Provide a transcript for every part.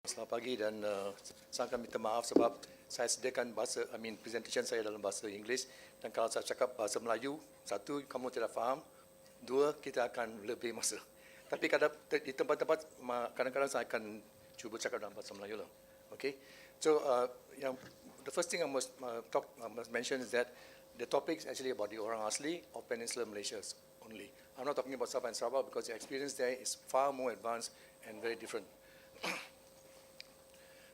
Selamat pagi dan saya akan minta maaf sebab saya sediakan presentation saya dalam bahasa Inggeris, dan kalau saya cakap bahasa Melayu, satu, kamu tidak faham, dua, kita akan lebih masa. Tapi di tempat-tempat kadang-kadang saya akan cuba cakap dalam bahasa Melayu lah. Okay? So the first thing I must mention is that the topic is actually about the orang asli of Peninsular Malaysia only. I'm not talking about Sabah and Sarawak because the experience there is far more advanced and very different.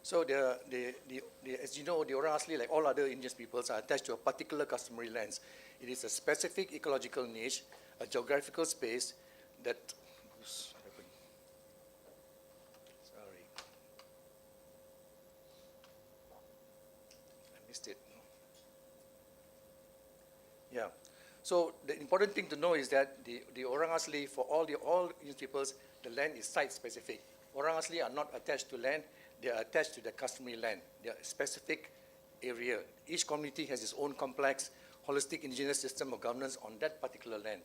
So as you know, the orang asli, like all other indigenous peoples, are attached to a particular customary lands. It is a specific ecological niche, a geographical space that. Sorry, I missed it. Yeah. So the important thing to know is that the orang asli, for all indigenous peoples, the land is site specific. Orang asli are not attached to land. They are attached to the customary land. They are a specific area. Each community has its own complex, holistic indigenous system of governance on that particular land.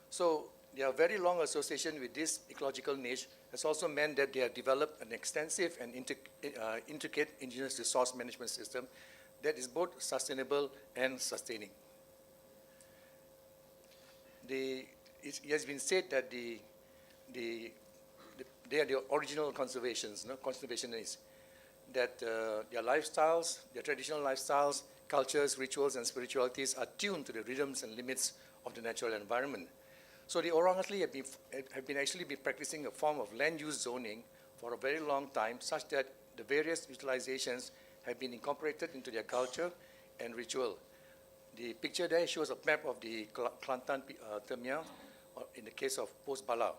So their very long association with this ecological niche has also meant that they have developed an extensive and intricate indigenous resource management system that is both sustainable and sustaining. It has been said that they are the original conservationists, that their lifestyles, their traditional lifestyles, cultures, rituals, and spiritualities are tuned to the rhythms and limits of the natural environment. So the orang asli have been actually practicing a form of land use zoning for a very long time, such that the various utilizations have been incorporated into their culture and ritual. The picture there shows a map of the Kelantan Termial, in the case of Post Bala.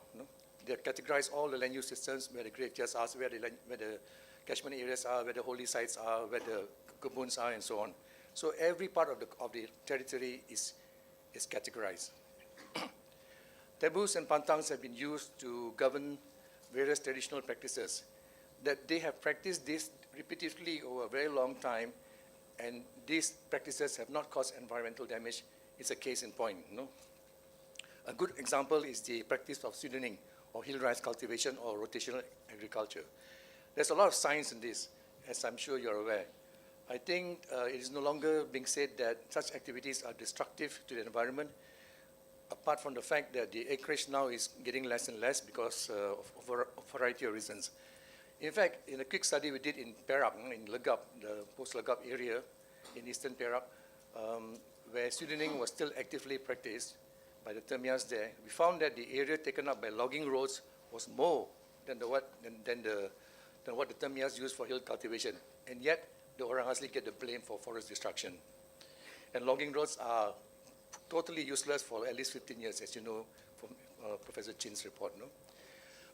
They categorize all the land use systems, where the graveyards are, where the catchment areas are, where the holy sites are, where the kabuns are, and so on. So every part of the territory is categorized. Taboos and pantangs have been used to govern various traditional practices. That they have practiced this repeatedly over a very long time, and these practices have not caused environmental damage. It's a case in point. A good example is the practice of seasoning, or hill rice cultivation, or rotational agriculture. There's a lot of science in this, as I'm sure you're aware. I think it is no longer being said that such activities are destructive to the environment, apart from the fact that the acreage now is getting less and less because of a variety of reasons. In fact, in a quick study we did in Perak, in Legap, the post-Legap area in eastern Perak, where seasoning was still actively practiced by the Termias there, we found that the area taken up by logging roads was more than what the Termias used for hill cultivation. And yet, the orang asli get the blame for forest destruction. And logging roads are totally useless for at least 15 years, as you know from Professor Chin's report.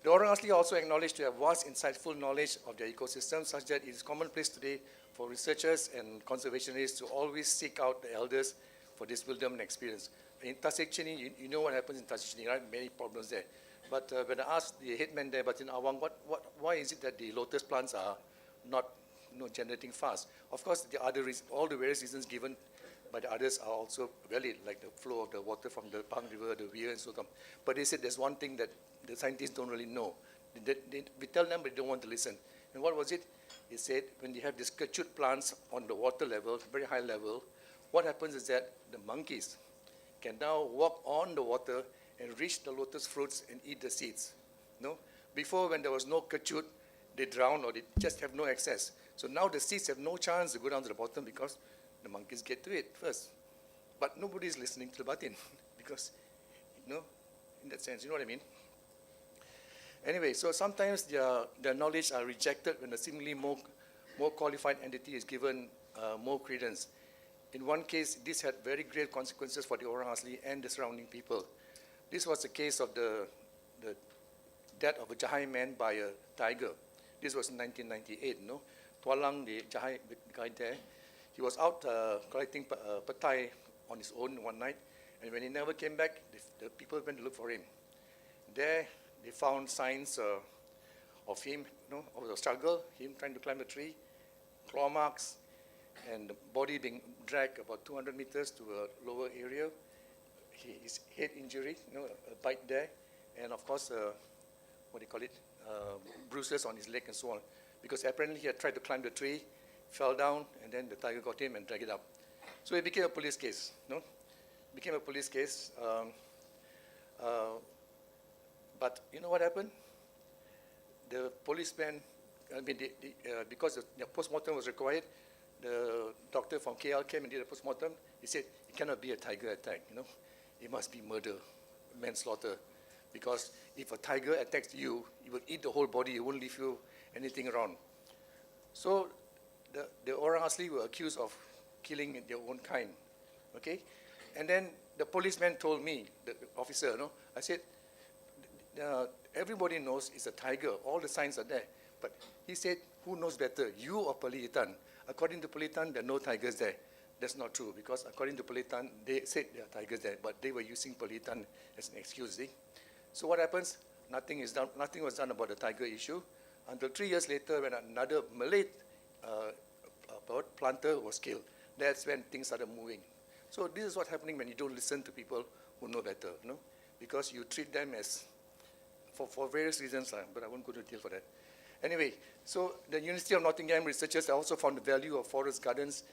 The orang asli also acknowledged to have vast, insightful knowledge of their ecosystem, such that it is commonplace today for researchers and conservationists to always seek out the elders for this wisdom and experience. In Tasik Chini, you know what happens in Tasik Chini, right? Many problems there. But when I asked the headman there, Batin Awang, why is it that the lotus plants are not generating fast? Of course, all the various reasons given by the others are also valid, like the flow of the water from the Pang River, the weir, and so on. But they said there's one thing that the scientists don't really know. We tell them, but they don't want to listen. And what was it? They said when you have these kechut plants on the water level, very high level, what happens is that the monkeys can now walk on the water and reach the lotus fruits and eat the seeds. Before, when there was no kechut, they drown or they just have no access. So now the seeds have no chance to go down to the bottom because the monkeys get to it first. But nobody is listening to the batin because, in that sense, you know what I mean? Anyway, so sometimes their knowledge are rejected when a seemingly more qualified entity is given more credence. In one case, this had very grave consequences for the orang asli and the surrounding people. This was the case of the death of a Jahai man by a tiger. This was in 1998. Tualang, the Jahai, the guy there, he was out collecting petai on his own one night, and when he never came back, the people went to look for him. There, they found signs of him, of the struggle, him trying to climb the tree, claw marks, and the body being dragged about 200 meters to a lower area. His head injury, a bite there, and of course, bruises on his leg and so on, because apparently he had tried to climb the tree, fell down, and then the tiger got him and dragged it up. So it became a police case, no? Became a police case. But you know what happened? The policeman, because the postmortem was required, the doctor from KL came and did a postmortem. He said, it cannot be a tiger attack, you know? It must be murder, manslaughter. Because if a tiger attacks you, it will eat the whole body, it won't leave you anything around. So the orang asli were accused of killing their own kind, okay? And then the policeman told me, the officer, no? I said, everybody knows it's a tiger, all the signs are there. But he said, who knows better, you or PERHILITAN? According to PERHILITAN, there are no tigers there. That's not true, because according to PERHILITAN, they said there are tigers there, but they were using PERHILITAN as an excuse, see? So what happens? Nothing was done about the tiger issue until 3 years later when another Malay bird planter was killed. That's when things started moving. So this is what's happening when you don't listen to people who know better, no? Because you treat them as, for various reasons, but I won't go into detail for that. Anyway, so the University of Nottingham researchers also found the value of forest gardens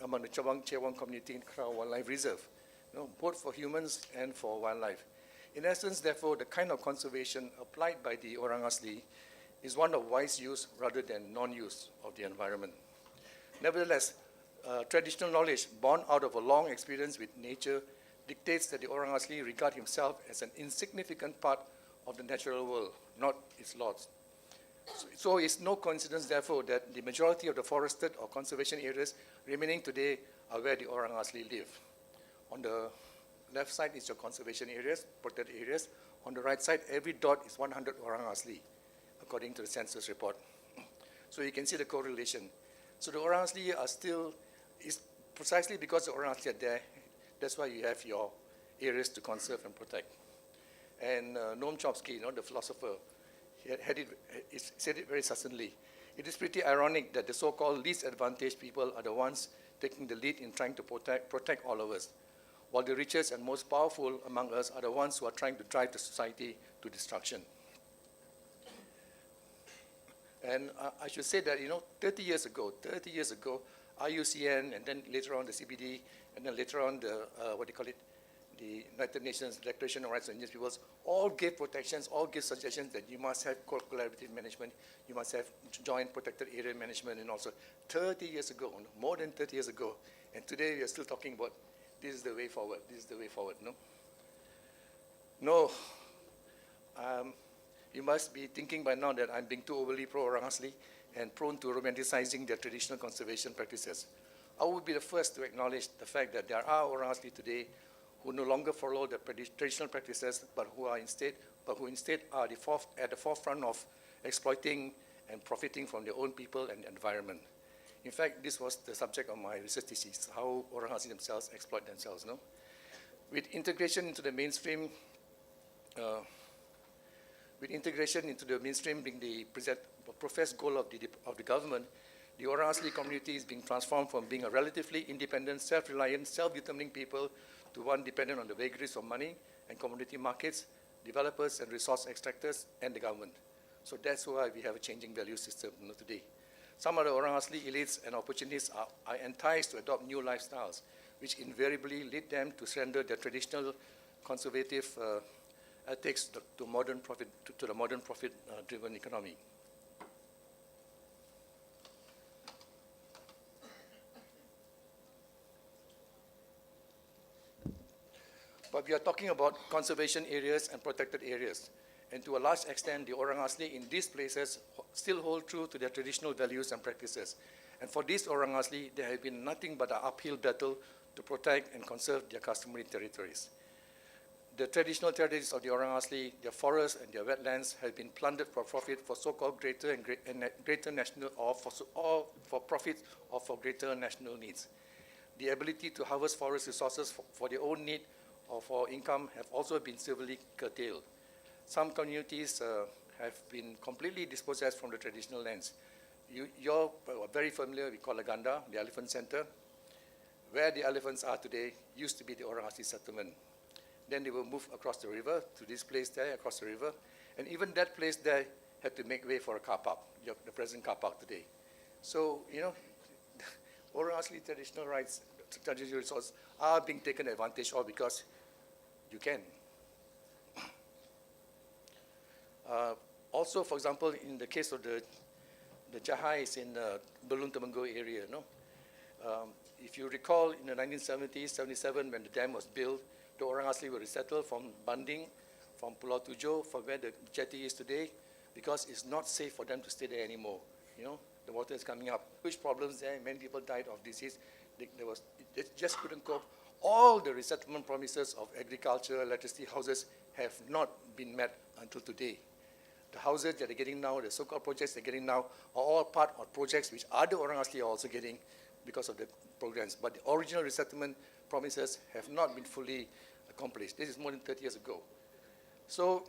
among the Chewang community in Crow Wildlife Reserve, both for humans and for wildlife. In essence, therefore, the kind of conservation applied by the orang asli is one of wise use rather than non-use of the environment. Nevertheless, traditional knowledge born out of a long experience with nature dictates that the orang asli regard himself as an insignificant part of the natural world, not its laws. So it's no coincidence, therefore, that the majority of the forested or conservation areas remaining today are where the orang asli live. On the left side is your conservation areas, protected areas. On the right side, every dot is 100 orang asli, according to the census report. So you can see the correlation. So the orang asli are still, is precisely because the orang asli are there, that's why you have your areas to conserve and protect. And Noam Chomsky, the philosopher, he said it very succinctly. It is pretty ironic that the so-called least advantaged people are the ones taking the lead in trying to protect all of us, while the richest and most powerful among us are the ones who are trying to drive the society to destruction. And I should say that, 30 years ago, IUCN, and then later on the CBD, and then later on the, the United Nations Declaration on Rights of Indigenous Peoples, all gave protections, all gave suggestions that you must have collaborative management, you must have joint protected area management, and also 30 years ago, more than 30 years ago. And today we are still talking about this is the way forward, this is the way forward, no? No. You must be thinking by now that I'm being too overly pro-orang asli and prone to romanticizing their traditional conservation practices. I would be the first to acknowledge the fact that there are orang asli today who no longer follow the traditional practices, but who instead are at the forefront of exploiting and profiting from their own people and the environment. In fact, this was the subject of my research thesis, how orang asli themselves exploit themselves. No? With integration into the mainstream, being the professed goal of the government, the orang asli community is being transformed from being a relatively independent, self-reliant, self-determining people to one dependent on the vagaries of money and commodity markets, developers and resource extractors, and the government. So that's why we have a changing value system today. Some of the orang asli elites and opportunists are enticed to adopt new lifestyles, which invariably lead them to surrender their traditional conservative ethics to the modern profit-driven economy. But we are talking about conservation areas and protected areas. And to a large extent, the orang asli in these places still hold true to their traditional values and practices. And for these orang asli, there has been nothing but an uphill battle to protect and conserve their customary territories. The traditional territories of the orang asli, their forests and their wetlands have been plundered for profit for so-called greater national, or for profit or for greater national needs. The ability to harvest forest resources for their own need or for income have also been severely curtailed. Some communities have been completely dispossessed from the traditional lands. You're very familiar with Kolaganda, the elephant center. Where the elephants are today used to be the orang asli settlement. Then they were moved across the river to this place there, across the river. And even that place there had to make way for a car park, the present car park today. So, you know, Orang Asli traditional rights, traditional resources are being taken advantage of because you can. Also, for example, in the case of the Jahais in the Belum Temenggong area, no? If you recall, in the 1970s, 77, when the dam was built, the Orang Asli were resettled from Banding, from Pulau Tujuh, from where the jetty is today, because it's not safe for them to stay there anymore. You know, the water is coming up. Huge problems there. Many people died of disease. They just couldn't cope. All the resettlement promises of agriculture, electricity, houses have not been met until today. The houses that they're getting now, the so-called projects they're getting now, are all part of projects which other Orang Asli are also getting because of the programs. But the original resettlement promises have not been fully accomplished. This is more than 30 years ago. So,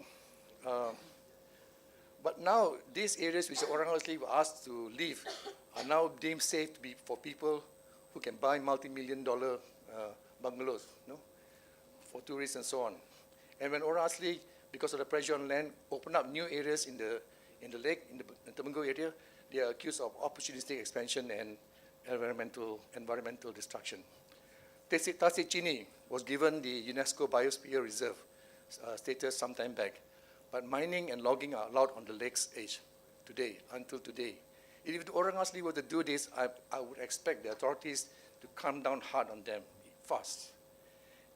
but now these areas which the Orang Asli were asked to leave are now deemed safe to be for people who can buy multi-million-dollar bungalows, no? For tourists and so on. And when Orang Asli, because of the pressure on land, open up new areas in the lake, in the Temenggong area, they are accused of opportunistic expansion and environmental destruction. Tasik Chini was given the UNESCO Biosphere Reserve status some time back, but mining and logging are allowed on the lake's edge today, until today. If the Orang Asli were to do this, I would expect the authorities to come down hard on them, fast.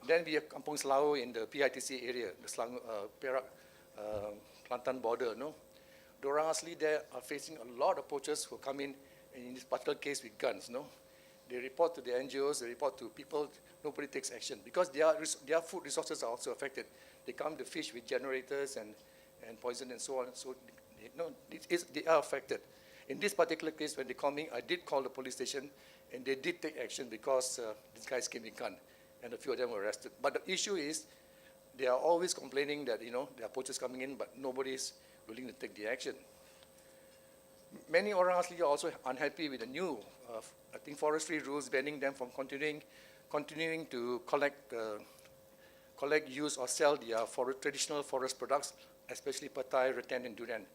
Then we have Kampung Selao in the PITC area, the Perak Kelantan border, no? The Orang Asli there are facing a lot of poachers who come in this particular case with guns, no? They report to the NGOs, they report to people, nobody takes action because their food resources are also affected. They come to fish with generators and poison and so on, so they are affected. In this particular case, when they called me, I did call the police station and they did take action because these guys came with gun and a few of them were arrested. But the issue is, they are always complaining that, you know, there are poachers coming in, but nobody is willing to take the action. Many Orang Asli are also unhappy with the new, I think, forestry rules banning them from continuing to collect, use, or sell their traditional forest products, especially patai, rattan, and durian.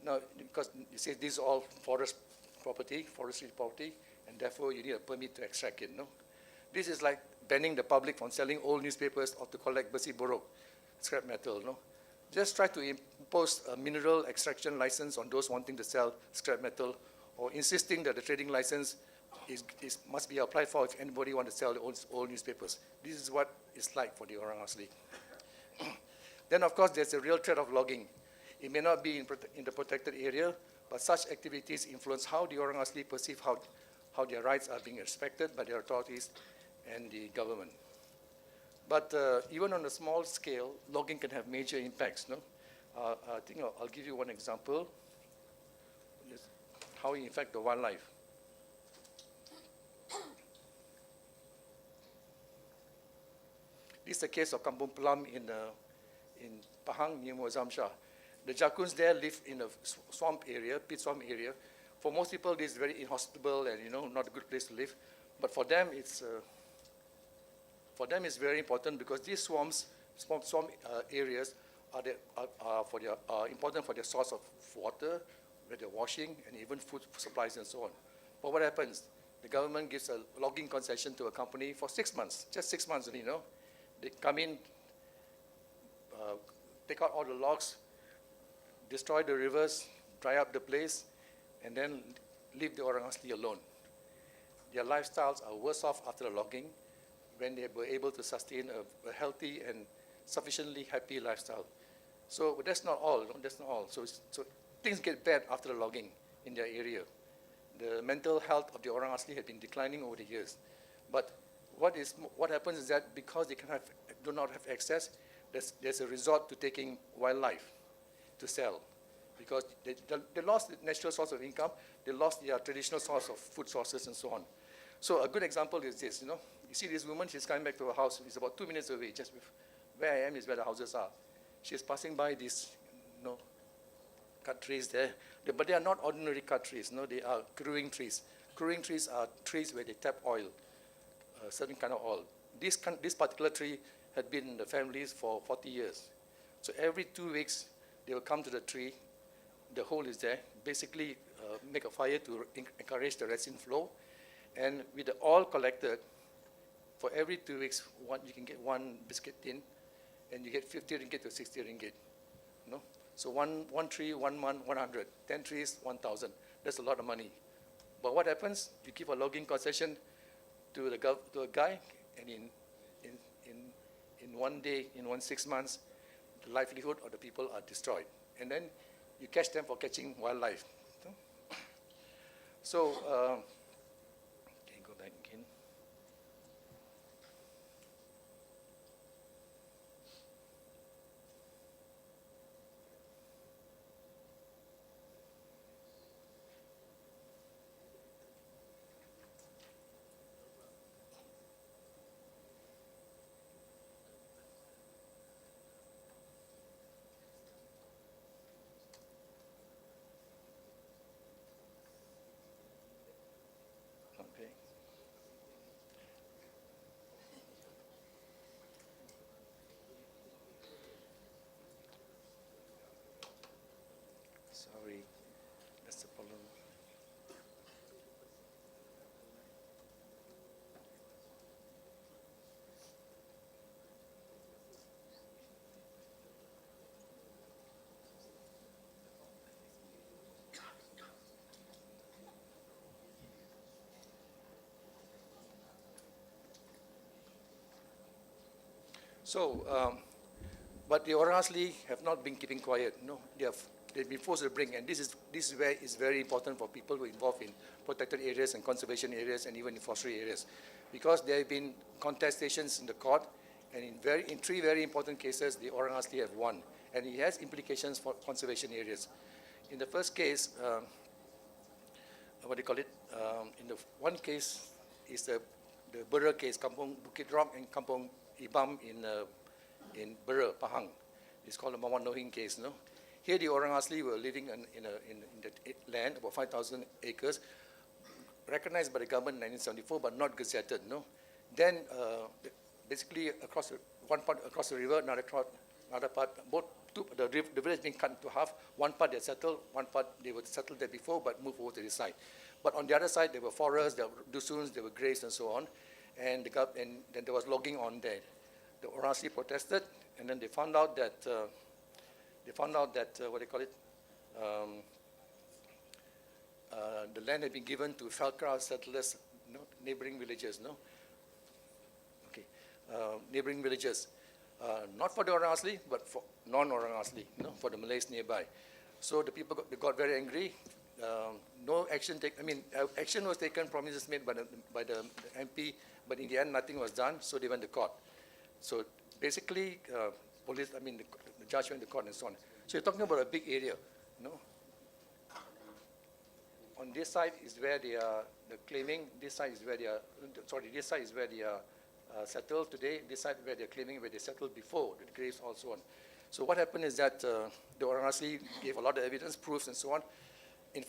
Now, because you say these are all forestry property, and therefore you need a permit to extract it, no? This is like banning the public from selling old newspapers or to collect besi borok, scrap metal, no? Just try to impose a mineral extraction license on those wanting to sell scrap metal, or insisting that the trading license must be applied for if anybody wants to sell the old newspapers. This is what it's like for the Orang Asli. Then, of course, there's a real threat of logging. It may not be in the protected area, but such activities influence how the Orang Asli perceive how their rights are being respected by their authorities and the government. But even on a small scale, logging can have major impacts, no? I think I'll give you one example, how it affects the wildlife. This is the case of Kampung Pelam in Pahang near Muazzam Shah. The Jakuns there live in a swamp area, pit swamp area. For most people, this is very inhospitable and, you know, not a good place to live. But for them, it's very important because these swamp areas are important for their source of water, where they're washing, and even food supplies and so on. But what happens? The government gives a logging concession to a company for 6 months, just 6 months, you know. They come in, take out all the logs, destroy the rivers, dry up the place, and then leave the Orang Asli alone. Their lifestyles are worse off after the logging when they were able to sustain a healthy and sufficiently happy lifestyle. So that's not all, that's not all. So things get bad after the logging in their area. The mental health of the Orang Asli had been declining over the years. But what happens is that because they do not have access, there's a resort to taking wildlife to sell. Because they lost the natural source of income, they lost their traditional source of food sources and so on. So a good example is this, you know. You see this woman, she's coming back to her house. It's about 2 minutes away. Just where I am is where the houses are. She's passing by these, you know, cut trees there. But they are not ordinary cut trees. No, they are growing trees. Growing trees are trees where they tap oil, a certain kind of oil. This particular tree had been in the families for 40 years. So every 2 weeks, they will come to the tree, the hole is there. Basically, make a fire to encourage the resin flow. And with the oil collected, for every 2 weeks, you can get one biscuit tin, and you get 50 ringgit to 60 ringgit. No? So one tree, 1 month, 100. 10 trees, 1,000. That's a lot of money. But what happens? You give a logging concession to a guy, and in 1 day, in 6 months, the livelihood of the people are destroyed. And then you catch them for catching wildlife. So, okay, go back again. Okay. Sorry, that's the problem. So, but the orang asli have not been keeping quiet. No, they've been forced to bring, and this is where it's very important for people who are involved in protected areas and conservation areas and even in forestry areas, because there have been contestations in the court, and in 3 very important cases, the orang asli have won, and it has implications for conservation areas. In the first case, what do you call it? In the one case is the Bera case, Kampung Bukit Rock and Kampung Ibam in Bera, Pahang. It's called the Mawan Nohing case. No? Here the orang asli were living in the land, about 5,000 acres, recognized by the government in 1974, but not gazetted. No? Then basically one part across the river, another part, the village being cut into half. One part they settled, one part they were settled there before, but moved over to this side. But on the other side, there were forests, there were dusuns, there were graves, and so on. And then there was logging on there. The orang asli protested, and then they found out that what do you call it? The land had been given to Felkra settlers, neighboring villages, no? Okay, neighboring villages, not for the orang asli, but for non-orang asli, for the Malays nearby. So the people got very angry. No action taken. Action was taken, promises made by the MP, but in the end, nothing was done. So they went to court. So basically, the judge went to court and so on. So you're talking about a big area, On this side is where they are claiming. This side is where they are. Sorry, this side is where they are settled today. This side where they're claiming where they settled before, the graves also on. So what happened is that the orang asli gave a lot of evidence, proofs, and so on.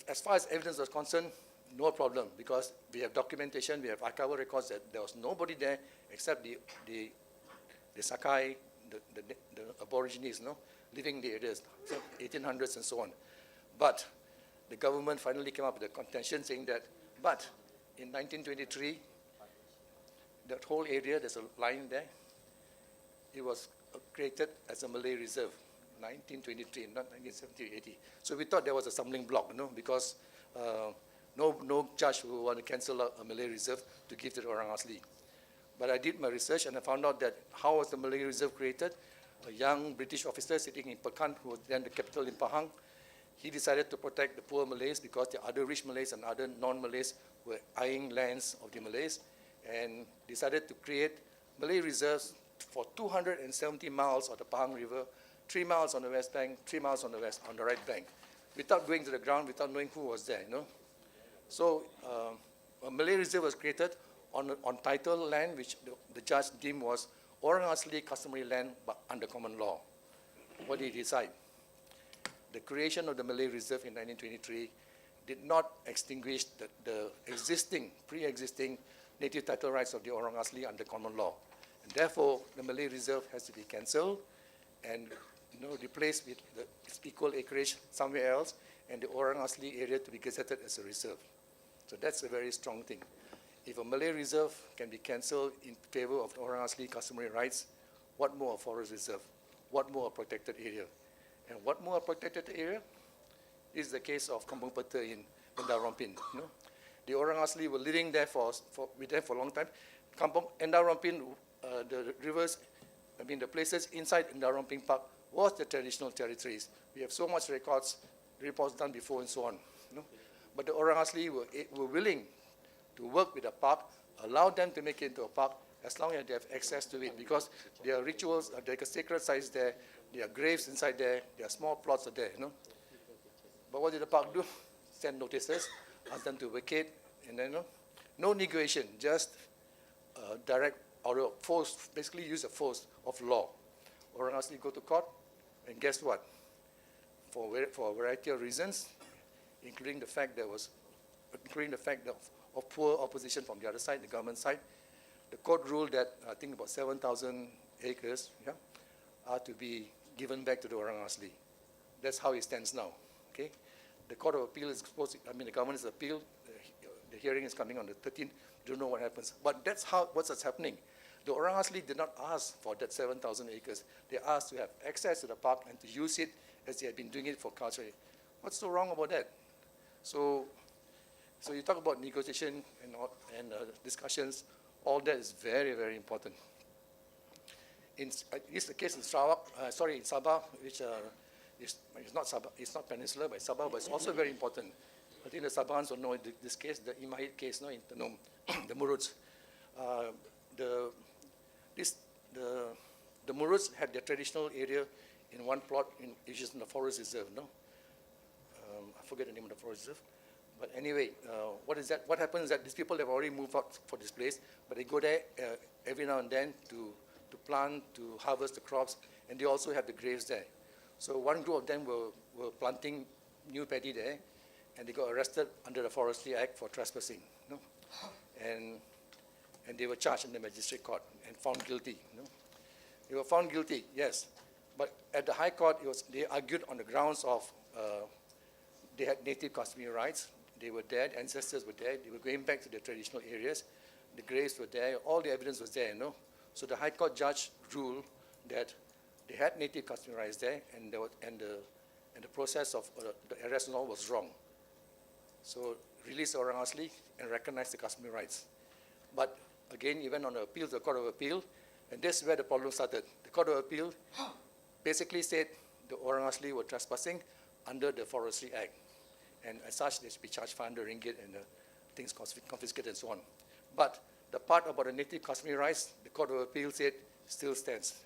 As far as evidence was concerned, no problem, because we have documentation, we have archival records that there was nobody there except the Sakai, the Aborigines, living in the areas, 1800s and so on. But the government finally came up with a contention saying that, but in 1923, that whole area, there's a line there, it was created as a Malay reserve. 1923, not 1970, 80. So we thought there was a stumbling block, because no judge would want to cancel a Malay reserve to give to the orang asli. But I did my research and I found out that how was the Malay reserve created? A young British officer sitting in Pekan, who was then the capital in Pahang, he decided to protect the poor Malays because the other rich Malays and other non-Malays were eyeing lands of the Malays, and decided to create Malay reserves for 270 miles of the Pahang River, 3 miles on the west bank, 3 miles on the right bank, without going to the ground, without knowing who was there, So a Malay reserve was created on title land, which the judge deemed was orang asli customary land, but under common law. What did he decide? The creation of the Malay reserve in 1923 did not extinguish the pre-existing native title rights of the orang asli under common law. And therefore, the Malay reserve has to be cancelled and replaced with its equal acreage somewhere else. and the Orang Asli area to be gazetted as a reserve. So that's a very strong thing. If a Malay reserve can be cancelled in favor of Orang Asli customary rights, what more a forest reserve? What more a protected area? And what more a protected area? This is the case of Kampung Peta in Endar Rompin. You know? The Orang Asli were living there for a long time. Kampung Endar Rompin, the rivers, the places inside Endar Rompin Park was the traditional territories. We have so much reports done before and so on. You know? But the Orang Asli were willing to work with the park, allow them to make it into a park as long as they have access to it, because there are rituals, there are sacred sites there, there are graves inside there, there are small plots are there. You know? But what did the park do? Send notices, ask them to vacate, and then no negotiation, just direct order of force, basically use the force of law. Orang Asli go to court, and guess what? For a variety of reasons, including the fact of poor opposition from the other side, the government side, the court ruled that I think about 7,000 acres are to be given back to the Orang Asli. That's how it stands now. Okay, the Court of Appeal is the government is appealed. The hearing is coming on the 13th. Don't know what happens, but that's what's happening. The Orang Asli did not ask for that 7,000 acres. They asked to have access to the park and to use it as they had been doing it for culture. What's so wrong about that? So you talk about negotiation and discussions. All that is very, very important. This is the case in Sabah, which it's not Sabah, it's not Peninsula, but Sabah, but it's also very important. I think the Sabahans will know this case, the Imahit case, in Tenom, the Muruts. The Muruts had their traditional area in one plot, which is in the forest reserve. I forget the name of the forest reserve. But anyway, what happens is that these people have already moved out for this place, but they go there every now and then to plant, to harvest the crops, and they also have the graves there. So one group of them were planting new paddy there, and they got arrested under the Forestry Act for trespassing. And they were charged in the magistrate court and found guilty. They were found guilty, yes. But at the High Court, they argued on the grounds of they had native customary rights. They were there, the ancestors were there. They were going back to their traditional areas. The graves were there. All the evidence was there. So the High Court judge ruled that they had native customary rights there, and the process of the arrest and all was wrong. So release Orang Asli and recognize the customary rights. But again, even on the appeal to the Court of Appeal, and this is where the problem started. The Court of Appeal basically said the Orang Asli were trespassing under the Forestry Act. And as such, they should be charged 500 ringgit and things confiscated and so on. But the part about the native customary rights, the Court of Appeal said still stands.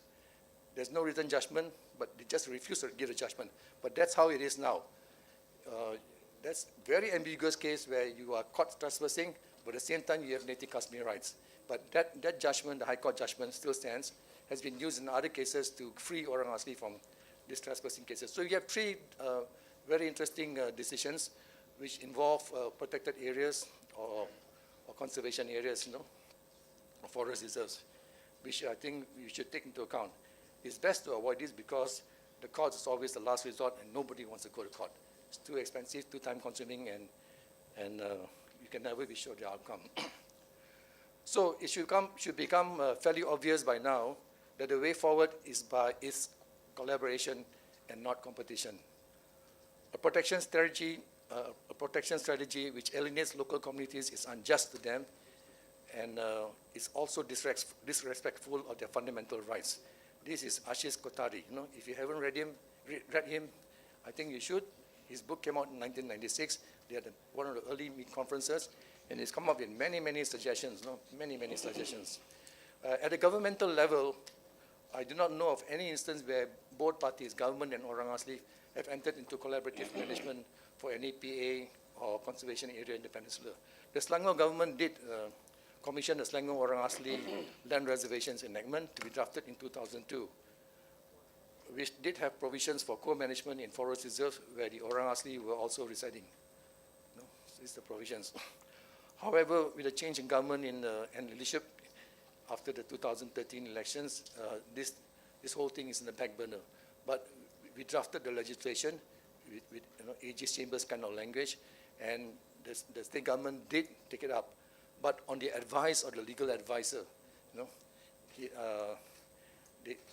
There's no written judgment, but they just refused to give a judgment. But that's how it is now. That's a very ambiguous case where you are caught trespassing, but at the same time you have native customary rights. But that judgment, the High Court judgment, still stands, has been used in other cases to free Orang Asli from these trespassing cases. So you have three very interesting decisions which involve protected areas or conservation areas, or forest reserves, which I think you should take into account. It's best to avoid this because the court is always the last resort and nobody wants to go to court. It's too expensive, too time consuming, and you can never be sure of the outcome. So it should become fairly obvious by now that the way forward is collaboration and not competition. A protection strategy which alienates local communities is unjust to them, and is also disrespectful of their fundamental rights. This is Ashish Kotari. If you haven't read him, I think you should. His book came out in 1996. They had one of the early conferences, and he's come up with many suggestions. Many suggestions. At the governmental level, I do not know of any instance where both parties, government and Orang Asli, have entered into collaborative management for any PA or conservation area in the peninsula. The Selangor government did commission the Selangor Orang Asli Land Reservations Enactment to be drafted in 2002, which did have provisions for co-management in forest reserves where the Orang Asli were also residing. These are the provisions. However, with a change in government and leadership after the 2013 elections, this whole thing is in the back burner. But we drafted the legislation. with Aegis Chambers kind of language, and the state government did take it up, but on the advice of the legal advisor,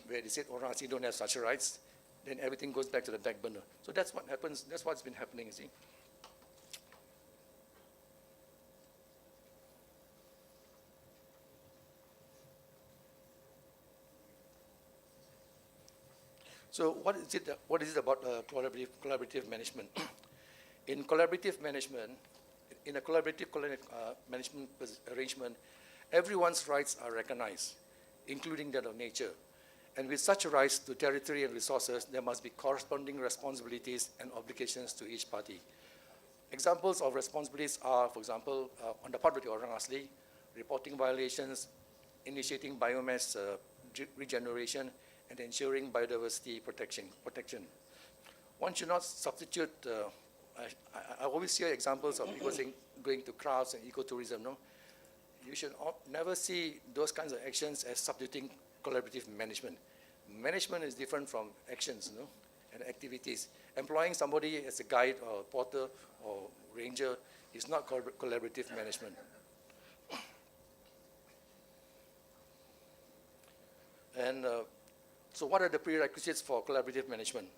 where they said orang asli don't have such rights, then everything goes back to the back burner. So that's what happens. That's what's been happening, you see. So what is it about collaborative management? In collaborative management, in a collaborative management arrangement, everyone's rights are recognized, including that of nature. And with such rights to territory and resources, there must be corresponding responsibilities and obligations to each party. Examples of responsibilities are, for example, on the part of the orang asli, reporting violations, initiating biomass regeneration, and ensuring biodiversity protection. One should not substitute, I always hear examples of people saying going to crafts and ecotourism, no? You should never see those kinds of actions as substituting collaborative management. Management is different from actions, no? And activities. Employing somebody as a guide or porter or ranger is not collaborative management. And so what are the prerequisites for collaborative management?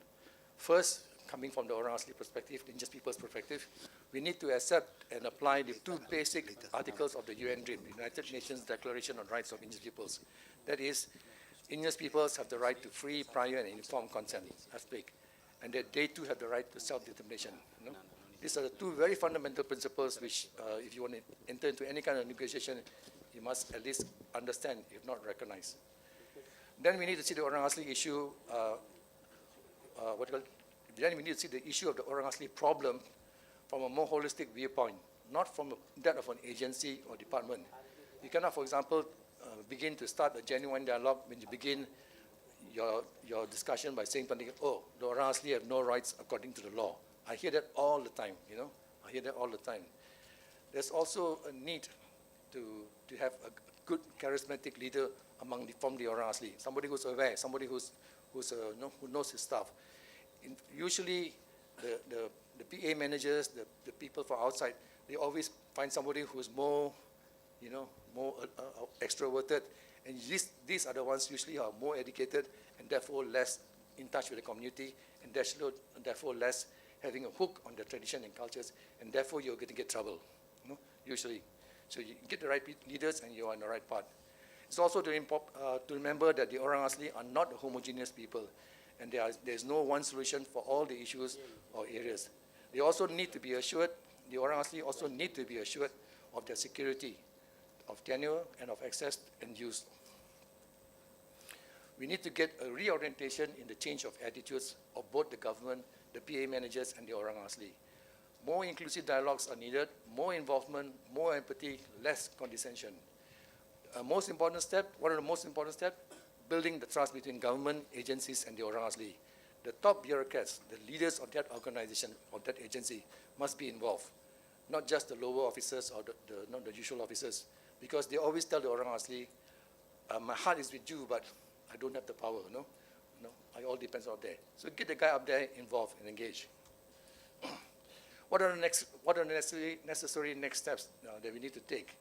First, coming from the orang asli perspective, indigenous people's perspective, we need to accept and apply the two basic articles of the UNDP, United Nations Declaration on Rights of Indigenous Peoples. That is, indigenous peoples have the right to free, prior, and informed consent, I speak, and that they too have the right to self-determination. These are the two very fundamental principles which, if you want to enter into any kind of negotiation, you must at least understand, if not recognize. Then we need to see the orang asli issue, then we need to see the issue of the orang asli problem from a more holistic viewpoint, not from that of an agency or department. You cannot, for example, begin to start a genuine dialogue when you begin your discussion by saying something, oh, the orang asli have no rights according to the law. I hear that all the time, I hear that all the time. There's also a need to have a good charismatic leader from the orang asli, somebody who's aware, somebody who knows his stuff. Usually, the PA managers, the people from outside, they always find somebody who's more, more extroverted, and these are the ones usually are more educated and therefore less in touch with the community, and therefore less having a hook on the tradition and cultures, and therefore you're going to get trouble, usually. So you get the right leaders and you're on the right path. It's also to remember that the orang asli are not a homogeneous people, and there's no one solution for all the issues or areas. They also need to be assured, the orang asli also need to be assured of their security, of tenure, and of access and use. We need to get a reorientation in the change of attitudes of both the government, the PA managers, and the orang asli. More inclusive dialogues are needed, more involvement, more empathy, less condescension. One of the most important steps, building the trust between government, agencies, and the orang asli. The top bureaucrats, the leaders of that organization, of that agency, must be involved, not just the lower officers or not the usual officers, because they always tell the orang asli, my heart is with you, but I don't have the power, it all depends on there. So get the guy up there involved and engaged. What are the necessary next steps that we need to take?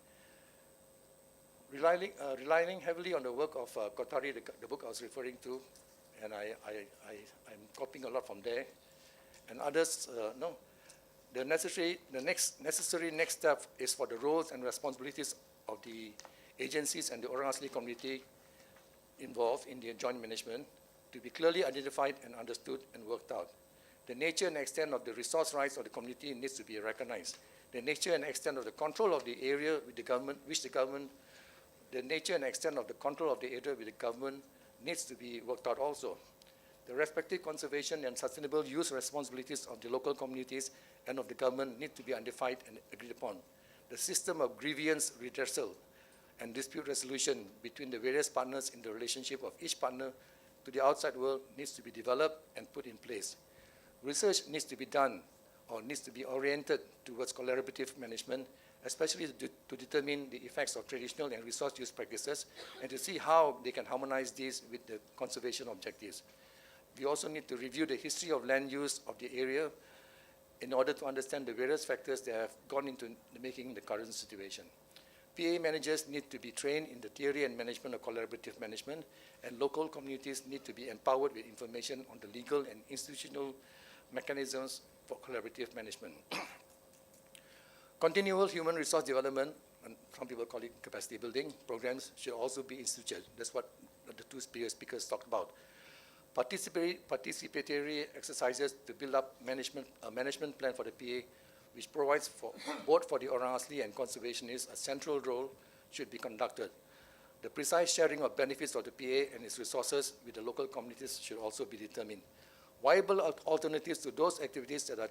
Relying heavily on the work of Kotari, the book I was referring to, and I'm copying a lot from there, and others, the necessary next step is for the roles and responsibilities of the agencies and the orang asli community involved in the joint management to be clearly identified and understood and worked out. The nature and extent of the resource rights of the community needs to be recognized. The nature and extent of the control of the area with the government, the nature and extent of the control of the area with the government needs to be worked out also. The respective conservation and sustainable use responsibilities of the local communities and of the government need to be identified and agreed upon. The system of grievance redressal and dispute resolution between the various partners in the relationship of each partner to the outside world needs to be developed and put in place. Research needs to be done or needs to be oriented towards collaborative management, especially to determine the effects of traditional and resource use practices and to see how they can harmonize these with the conservation objectives. We also need to review the history of land use of the area in order to understand the various factors that have gone into making the current situation. PA managers need to be trained in the theory and management of collaborative management, and local communities need to be empowered with information on the legal and institutional mechanisms for collaborative management. Continual human resource development, and some people call it capacity building, programs should also be instituted. That's what the two previous speakers talked about. Participatory exercises to build up a management plan for the PA, which provides for both for the orang asli and conservationists a central role, should be conducted. The precise sharing of benefits of the PA and its resources with the local communities should also be determined. Viable alternatives to those activities that are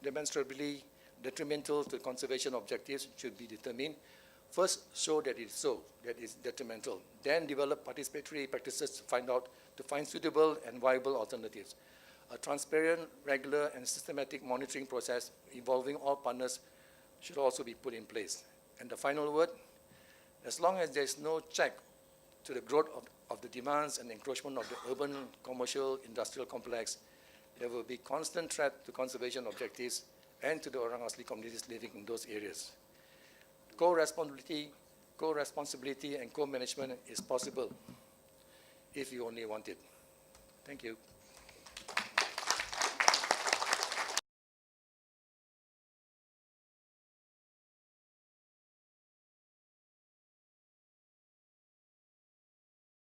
demonstrably detrimental to conservation objectives should be determined. First, show that it's so, that it's detrimental. Then develop participatory practices to find suitable and viable alternatives. A transparent, regular, and systematic monitoring process involving all partners should also be put in place. And the final word, as long as there's no check to the growth of the demands and encroachment of the urban, commercial, industrial complex, there will be constant threat to conservation objectives and to the orang asli communities living in those areas. Co-responsibility, and co-management is possible if you only want it. Thank you.